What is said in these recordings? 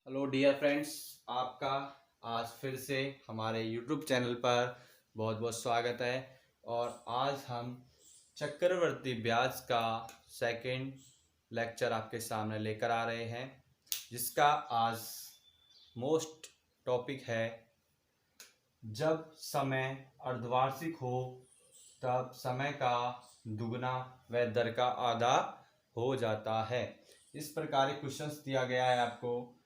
Hello dear friends, आपका आज फिर से हमारे यूट्यूब चैनल पर बहुत बहुत स्वागत है। और आज हम चक्रवर्ती ब्याज का सेकंड लेक्चर आपके सामने लेकर आ रहे हैं, जिसका आज मोस्ट टॉपिक है, जब समय अर्धवार्षिक हो तब समय का दुगना व दर का आधा हो जाता है। इस प्रकार के क्वेश्चंस दिया गया है आपको।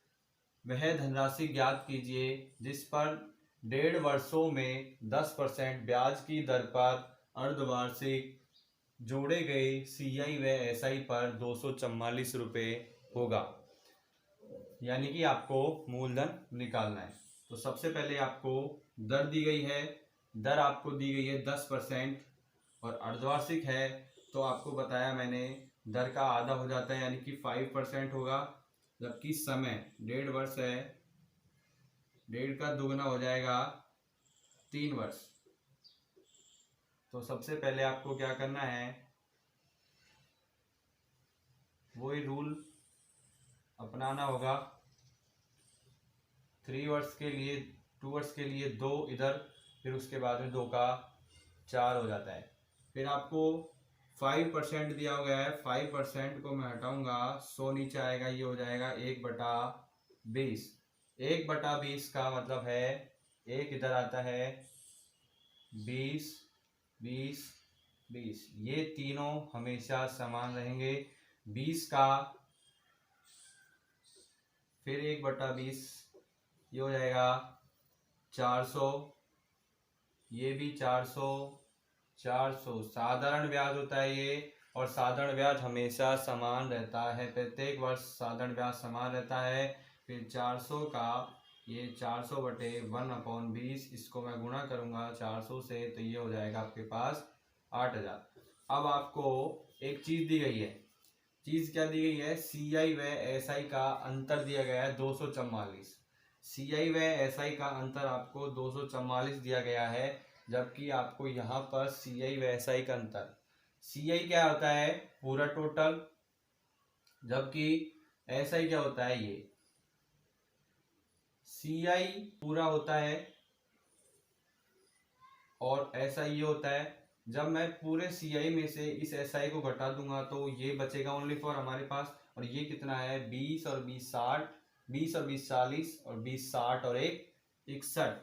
वह धनराशि ज्ञात कीजिए जिस पर 1.5 वर्षों में 10% ब्याज की दर पर अर्धवार्षिक जोड़े गए CI व SI पर 244 रुपये होगा। यानी कि आपको मूलधन निकालना है। तो सबसे पहले आपको दर दी गई है। दर आपको दी गई है 10% और अर्धवार्षिक है तो आपको बताया मैंने दर का आधा हो जाता है, यानी कि 5% होगा। जबकि समय 1.5 वर्ष है, 1.5 का दुगना हो जाएगा 3 वर्ष। तो सबसे पहले आपको क्या करना है, वही रूल अपनाना होगा। 3 वर्ष के लिए 2 वर्ष के लिए 2 इधर, फिर उसके बाद में 2 का 4 हो जाता है। फिर आपको 5% दिया गया है। 5% को मैं हटाऊंगा, 100 नीचे आएगा, ये हो जाएगा 1/20। 1/20 का मतलब है, एक इधर आता है 20, 20, 20, ये तीनों हमेशा समान रहेंगे। 20 का फिर 1/20, ये हो जाएगा 400, ये भी 400, 400 साधारण ब्याज होता है ये। और साधारण ब्याज हमेशा समान रहता है, प्रत्येक वर्ष साधारण ब्याज समान रहता है। फिर 400 का ये 400/1/20, इसको मैं गुणा करूंगा 400 से, तो ये हो जाएगा आपके पास 8000। अब आपको एक चीज दी गई है। चीज क्या दी गई है, CI व SI का अंतर दिया गया है 244। CI व SI का अंतर आपको 244 दिया गया है। जबकि आपको यहाँ पर CI व SI का अंतर, CI क्या होता है, पूरा टोटल, जबकि SI क्या होता है, ये CI पूरा होता है और SI ये होता है। जब मैं पूरे CI में से इस SI को घटा दूंगा तो ये बचेगा ओनली फॉर हमारे पास। और ये कितना है, 20 और 20 60, 20 और 20 40, और 20 60 और 1 61।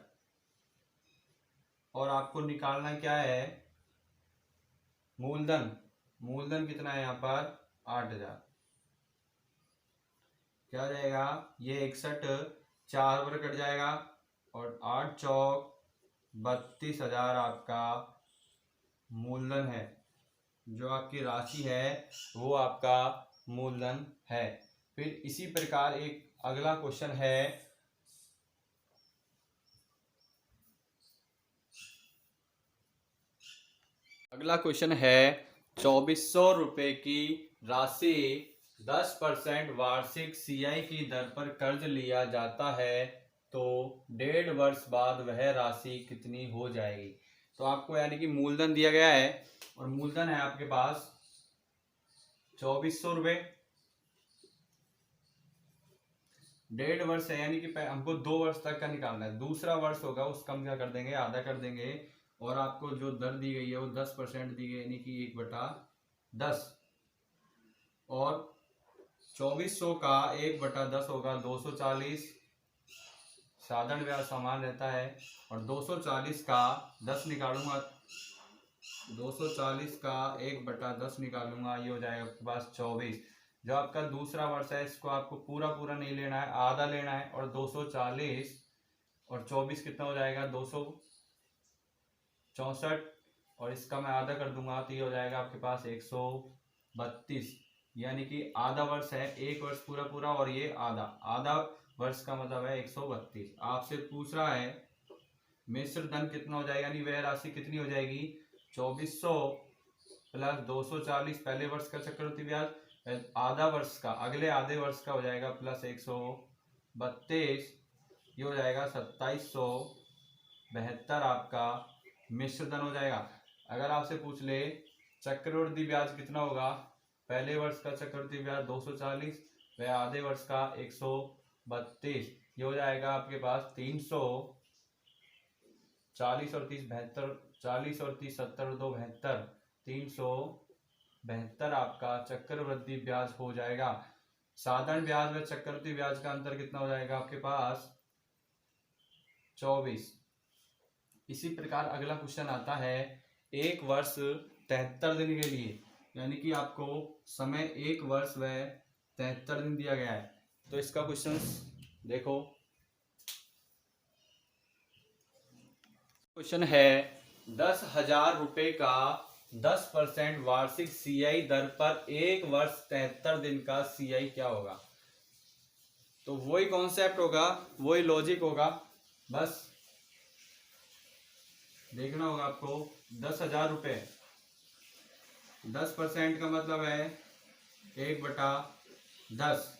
और आपको निकालना क्या है, मूलधन। मूलधन कितना है यहाँ पर, 8000। क्या हो जाएगा, ये 61 4 पर कट जाएगा और 8 चौक 32,000 आपका मूलधन है। जो आपकी राशि है वो आपका मूलधन है। फिर इसी प्रकार एक अगला क्वेश्चन है, अगला क्वेश्चन है, 2400 रुपये की राशि 10% वार्षिक CI की दर पर कर्ज लिया जाता है तो 1.5 वर्ष बाद वह राशि कितनी हो जाएगी। तो आपको यानी कि मूलधन दिया गया है और मूलधन है आपके पास 2400 रुपये। 1.5 वर्ष है, यानी कि हमको 2 वर्ष तक का निकालना है। दूसरा वर्ष होगा उसका हम क्या कर देंगे, आधा कर देंगे। और आपको जो दर दी गई है वो 10% दी गई, यानी कि 1/10। और 2400 का 1/10 होगा 240। साधारण ब्याज समान रहता है। और 240 का 10 निकालूंगा, 240 का 1/10 निकालूंगा, ये हो जाएगा आपके पास 24। जो आपका दूसरा वर्ष है इसको आपको पूरा पूरा नहीं लेना है, आधा लेना है। और 240 और 24 कितना हो जाएगा, 264। और इसका मैं आधा कर दूंगा तो ये हो जाएगा आपके पास 132। यानी कि आधा वर्ष है, एक वर्ष पूरा पूरा और ये आधा आधा वर्ष का मतलब है 132। आपसे पूछ रहा है मिश्र धन कितना हो जाएगा, यानी वह राशि कितनी हो जाएगी, 2400 प्लस 240 पहले वर्ष का चक्रवृद्धि ब्याज, आधा वर्ष का अगले आधे वर्ष का हो जाएगा प्लस 132, ये हो जाएगा 2772 आपका मिश्र धन हो जाएगा। अगर आपसे पूछ ले चक्रवृद्धि ब्याज कितना होगा, पहले वर्ष का चक्रवृद्धि ब्याज 240 व आधे वर्ष का 32, ये हो जाएगा आपके पास 340 और 30 72, 40 और 30 70 और 2 72, 372 आपका चक्रवृद्धि ब्याज हो जाएगा। साधारण ब्याज व चक्रवृद्धि ब्याज का अंतर कितना हो जाएगा आपके पास 24। इसी प्रकार अगला क्वेश्चन आता है, एक वर्ष 73 दिन के लिए, यानी कि आपको समय 1 वर्ष व 73 दिन दिया गया है। तो इसका क्वेश्चन देखो, क्वेश्चन है 10,000 रुपए का 10% वार्षिक सीआई दर पर 1 वर्ष 73 दिन का सीआई क्या होगा। तो वही कॉन्सेप्ट होगा, वही लॉजिक होगा, बस देखना होगा आपको। 10,000 रुपये, 10% का मतलब है 1/10।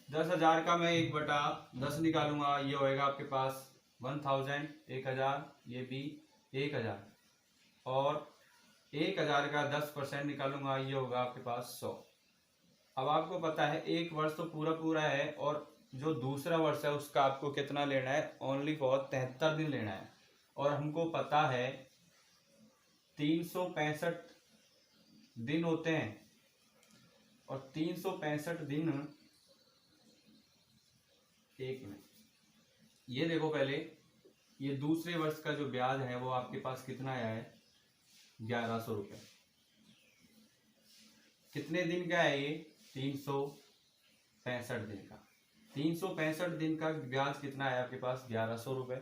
10,000 का मैं 1/10 निकालूंगा, ये होएगा आपके पास 1000, 1000, ये भी 1000, और 1000 का 10% निकालूंगा, ये होगा आपके पास 100। अब आपको पता है 1 वर्ष तो पूरा पूरा है, और जो दूसरा वर्ष है उसका आपको कितना लेना है, ओनली फॉर 73 दिन लेना है। और हमको पता है 365 दिन होते हैं, और 365 दिन, एक मिनट, ये देखो पहले, ये दूसरे वर्ष का जो ब्याज है वो आपके पास कितना आया है 1100 रुपये। कितने दिन का है ये 365 दिन का। 365 दिन का ब्याज कितना है आपके पास 1100 रुपये।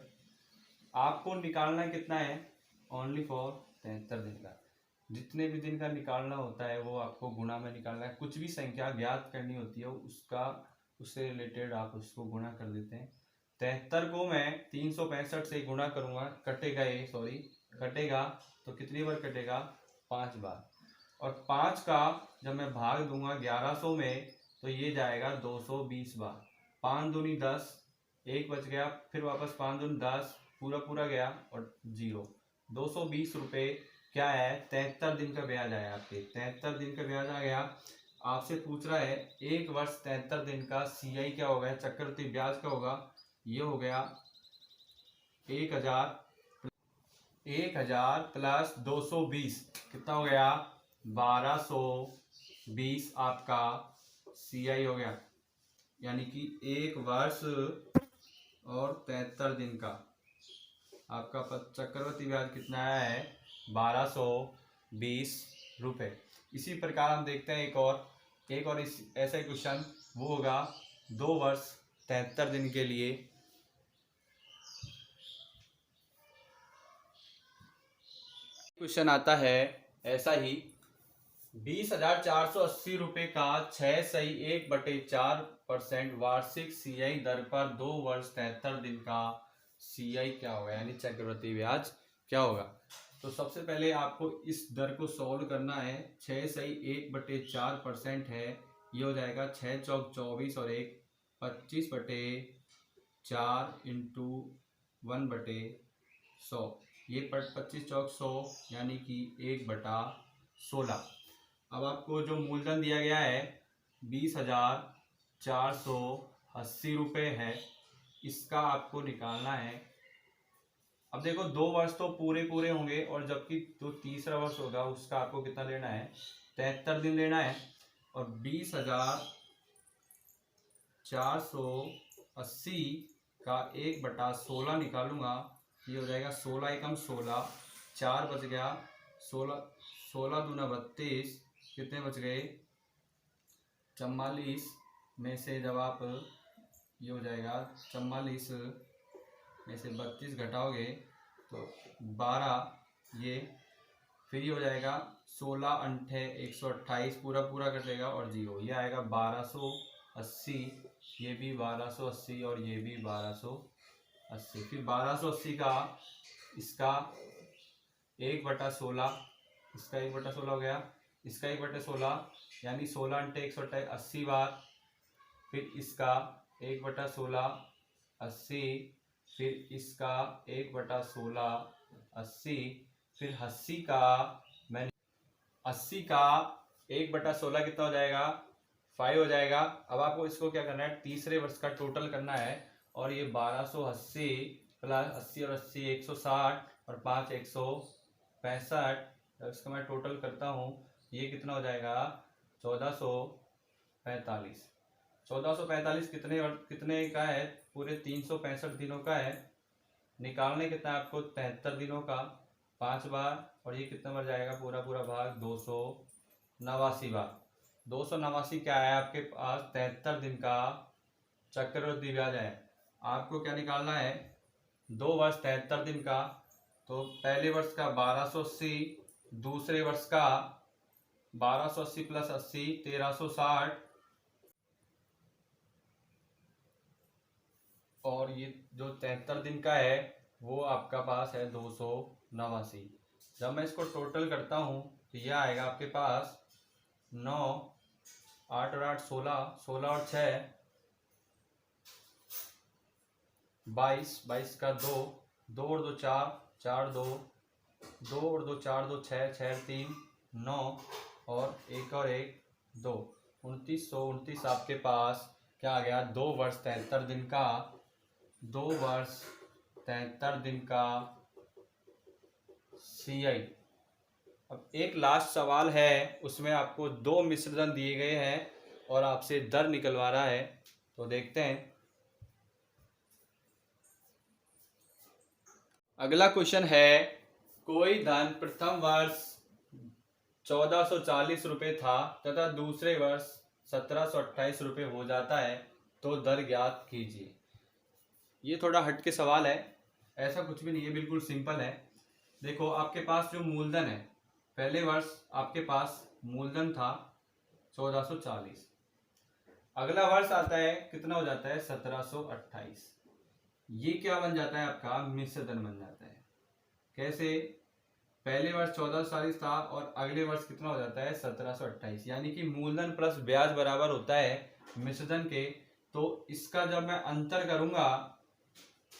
आपको निकालना कितना है, ओनली फॉर 73 दिन का। जितने भी दिन का निकालना होता है वो आपको गुणा में निकालना है। कुछ भी संख्या ज्ञात करनी होती है उसका, उससे रिलेटेड आप उसको गुणा कर देते हैं। 73 को मैं 365 से गुणा करूंगा, कटेगा ये, सॉरी कटेगा, तो कितनी बार कटेगा 5 बार। और 5 का जब मैं भाग दूंगा 1100 में, तो ये जाएगा 220 बार। 5 दूनी 10, 1 बच गया, फिर वापस 5 दूनी 10, पूरा पूरा गया और 0। 220 रुपये क्या है 73 दिन का ब्याज आया आपके, 73 दिन का ब्याज आ गया। आपसे पूछ रहा है 1 वर्ष 73 दिन का सीआई क्या होगा, चक्रवृद्धि ब्याज का होगा, ये हो गया 1000 प्लस 220, कितना हो गया 1220 आपका सीआई हो गया। यानी कि 1 वर्ष और 73 दिन का आपका चक्रवृद्धि ब्याज कितना आया है 1220 रुपये। इसी प्रकार हम देखते हैं एक और इस ऐसा ही क्वेश्चन, वो होगा 2 वर्ष 73 दिन के लिए। क्वेश्चन आता है ऐसा ही, 20,480 रुपये का 6 सही 1/4% वार्षिक सीआई दर पर 2 वर्ष 73 दिन का सीआई क्या होगा, यानी चक्रवृद्धि ब्याज क्या होगा। तो सबसे पहले आपको इस दर को सॉल्व करना है। 6 सही 1/4% है, ये हो जाएगा 6 चौक 24 और 1 25/4 इंटू 1/100, ये 25 चौक 100 यानी कि 1/16। अब आपको जो मूलधन दिया गया है 20,480 रुपये है, इसका आपको निकालना है। अब देखो 2 वर्ष तो पूरे पूरे होंगे, और जबकि जो तीसरा वर्ष होगा उसका आपको कितना लेना है 73 दिन लेना है। और 20,480 का 1/16 निकालूंगा, ये हो जाएगा 16 एकम 16, 4 बच गया, 16 दूना 32, कितने बच गए 44 में से जब आप, ये हो जाएगा 44 में से 32 घटाओगे तो 12, ये फिर ये हो जाएगा 16 अंठे 128, पूरा पूरा कटेगा और 0, ये आएगा 1280, ये भी 1280 और ये भी 1280। फिर 1280 का इसका 1/16, इसका 1/16 हो गया, इसका 1/16 यानी 16 अंटे 128 80 बार, फिर इसका 1/16 80, फिर इसका 1/16 80, फिर 80 का 1/16 कितना हो जाएगा 5 हो जाएगा। अब आपको इसको क्या करना है, तीसरे वर्ष का टोटल करना है, और ये 1280 प्लस 80 और 80 160 और 5 165। जब इसका मैं टोटल करता हूँ ये कितना हो जाएगा, 1445। 1445 कितने का है, पूरे 365 दिनों का है। निकालने कितना है आपको, 73 दिनों का 5 बार, और ये कितना बन जाएगा, पूरा पूरा भाग 289 बार। 289 क्या है आपके पास, 73 दिन का चक्रवृद्धि ब्याज है। आपको क्या निकालना है, 2 वर्ष 73 दिन का, तो पहले वर्ष का 1280, दूसरे वर्ष का 1280 प्लस 80 1360, और ये जो 73 दिन का है वो आपका पास है 289। जब मैं इसको टोटल करता हूँ तो यह आएगा आपके पास 9, 8 और 8 16, 16 और 6 22, 22 का 2, 2 और 2 4, 4 2, 2 और 2 4 2 6, 6 3 9, और 1 और 1 2, 2929 आपके पास क्या आ गया, 2 वर्ष 73 दिन का, 2 वर्ष 73 दिन का CI। अब एक लास्ट सवाल है, उसमें आपको 2 मिश्रण दिए गए हैं और आपसे दर निकलवा रहा है, तो देखते हैं। अगला क्वेश्चन है, कोई धन प्रथम वर्ष 1440 रुपये था तथा दूसरे वर्ष 1728 रुपये हो जाता है, तो दर ज्ञात कीजिए। ये थोड़ा हट के सवाल है, ऐसा कुछ भी नहीं है, बिल्कुल सिंपल है। देखो आपके पास जो मूलधन है, पहले वर्ष आपके पास मूलधन था 1440, अगला वर्ष आता है कितना हो जाता है 1728। ये क्या बन जाता है आपका मिश्रधन बन जाता है। कैसे, पहले वर्ष 1440 था और अगले वर्ष कितना हो जाता है 1728, यानी कि मूलधन प्लस ब्याज बराबर होता है मिश्रधन के। तो इसका जब मैं अंतर करूंगा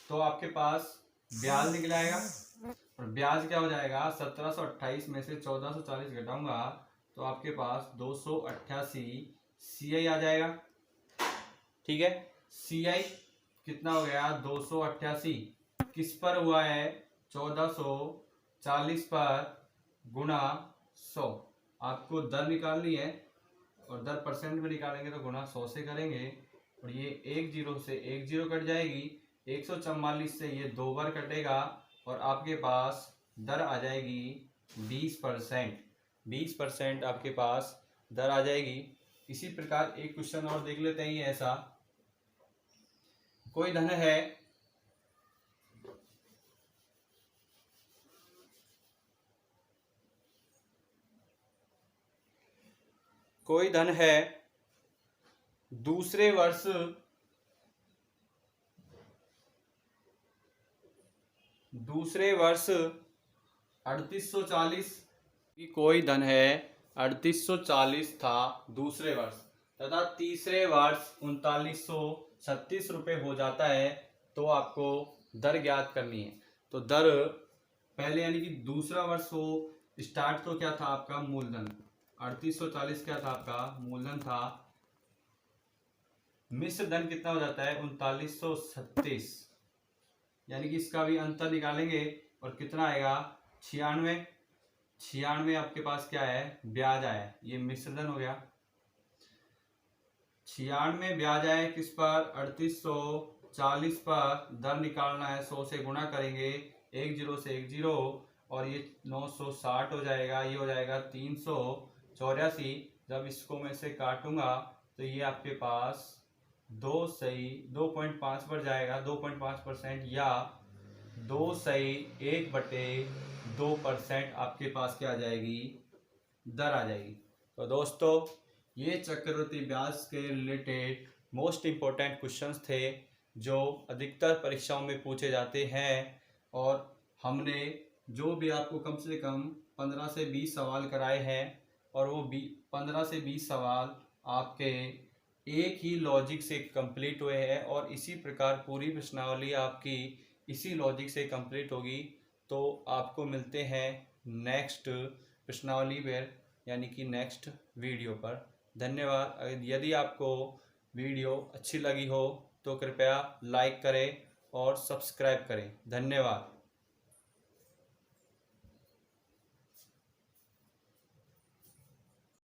तो आपके पास ब्याज निकल आएगा, और ब्याज क्या हो जाएगा, 1728 में से 1440 घटाऊंगा तो आपके पास 288 CI आ जाएगा। ठीक है, CI कितना हो गया 288, किस पर हुआ है 1440 पर गुणा 100। आपको दर निकालनी है, और दर परसेंट में निकालेंगे तो गुणा 100 से करेंगे, और ये 1 0 से 1 0 कट जाएगी, 144 से ये 2 बार कटेगा, और आपके पास दर आ जाएगी 20%। 20% आपके पास दर आ जाएगी। इसी प्रकार एक क्वेश्चन और देख लेते हैं। ऐसा कोई धन है, कोई धन है दूसरे वर्ष दूसरे वर्ष 3840 की, कोई धन है 3840 था दूसरे वर्ष तथा तीसरे वर्ष 3936 रुपये हो जाता है, तो आपको दर ज्ञात करनी है। तो दर पहले यानी कि दूसरा वर्ष हो, स्टार्ट तो क्या था आपका मूलधन 3840 क्या था आपका मूलधन था, मिश्र धन कितना हो जाता है 3936, यानी कि इसका भी अंतर निकालेंगे और कितना आएगा 96। 96 आपके पास क्या है ब्याज आया, ये मिश्रधन हो गया। 96 ब्याज आए किस पर 3840 पर, दर निकालना है 100 से गुणा करेंगे, 1 0 से 1 0, और ये 960 हो जाएगा, ये हो जाएगा 384। जब इसको मैं से काटूंगा तो ये आपके पास 2.5 पर जाएगा, 2.5% या 2/1/2% आपके पास क्या आ जाएगी दर आ जाएगी। तो दोस्तों ये चक्रवृद्धि ब्याज के रिलेटेड मोस्ट इम्पोर्टेंट क्वेश्चंस थे जो अधिकतर परीक्षाओं में पूछे जाते हैं, और हमने जो भी आपको कम से कम 15 से 20 सवाल कराए हैं, और वो 15 से 20 सवाल आपके एक ही लॉजिक से कंप्लीट हुए हैं, और इसी प्रकार पूरी प्रश्नावली आपकी इसी लॉजिक से कंप्लीट होगी। तो आपको मिलते हैं नेक्स्ट प्रश्नावली पर, यानी कि नेक्स्ट वीडियो पर। धन्यवाद। यदि आपको वीडियो अच्छी लगी हो तो कृपया लाइक करें और सब्सक्राइब करें। धन्यवाद।